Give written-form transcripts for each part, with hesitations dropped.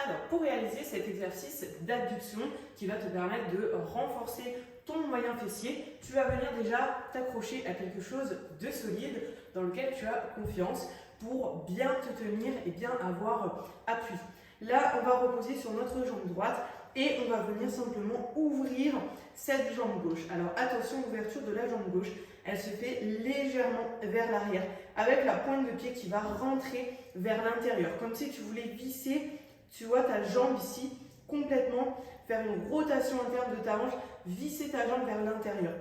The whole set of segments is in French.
Alors, pour réaliser cet exercice d'adduction qui va te permettre de renforcer ton moyen fessier, tu vas venir déjà t'accrocher à quelque chose de solide dans lequel tu as confiance pour bien te tenir et bien avoir appui. Là, on va reposer sur notre jambe droite et on va venir simplement ouvrir cette jambe gauche. Alors attention, l'ouverture de la jambe gauche, elle se fait légèrement vers l'arrière avec la pointe de pied qui va rentrer vers l'intérieur, comme si tu voulais visser, tu vois, ta jambe ici complètement, faire une rotation interne de ta hanche, visser ta jambe vers l'intérieur.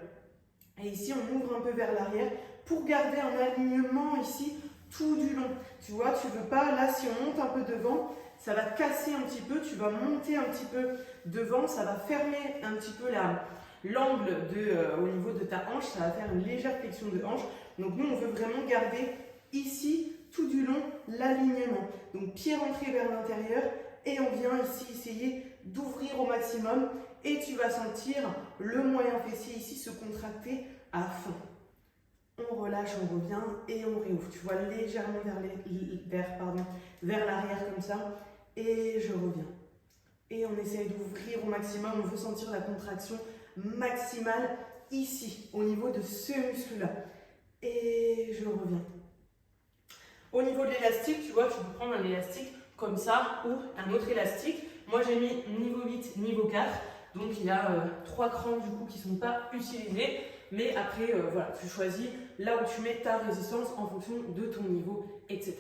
Et ici, on ouvre un peu vers l'arrière pour garder un alignement ici tout du long. Tu vois, tu veux pas, là, si on monte un peu devant, ça va casser un petit peu, tu vas monter un petit peu devant, ça va fermer un petit peu l'angle au niveau de ta hanche, ça va faire une légère flexion de hanche. Donc nous, on veut vraiment garder ici, tout du long, l'alignement. Donc pied rentré vers l'intérieur et on vient ici essayer d'ouvrir au maximum et tu vas sentir le moyen fessier ici se contracter à fond. On relâche, on revient et on réouvre. Tu vois, légèrement vers l'arrière comme ça. Et je reviens. Et on essaye d'ouvrir au maximum. On veut sentir la contraction maximale ici, au niveau de ce muscle-là. Et je reviens. Au niveau de l'élastique, tu vois, tu peux prendre un élastique comme ça ou un autre élastique. Moi, j'ai mis niveau 8, niveau 4. Donc, il y a 3 crans du coup qui ne sont pas utilisés. Mais après, voilà, tu choisis là où tu mets ta résistance en fonction de ton niveau, etc.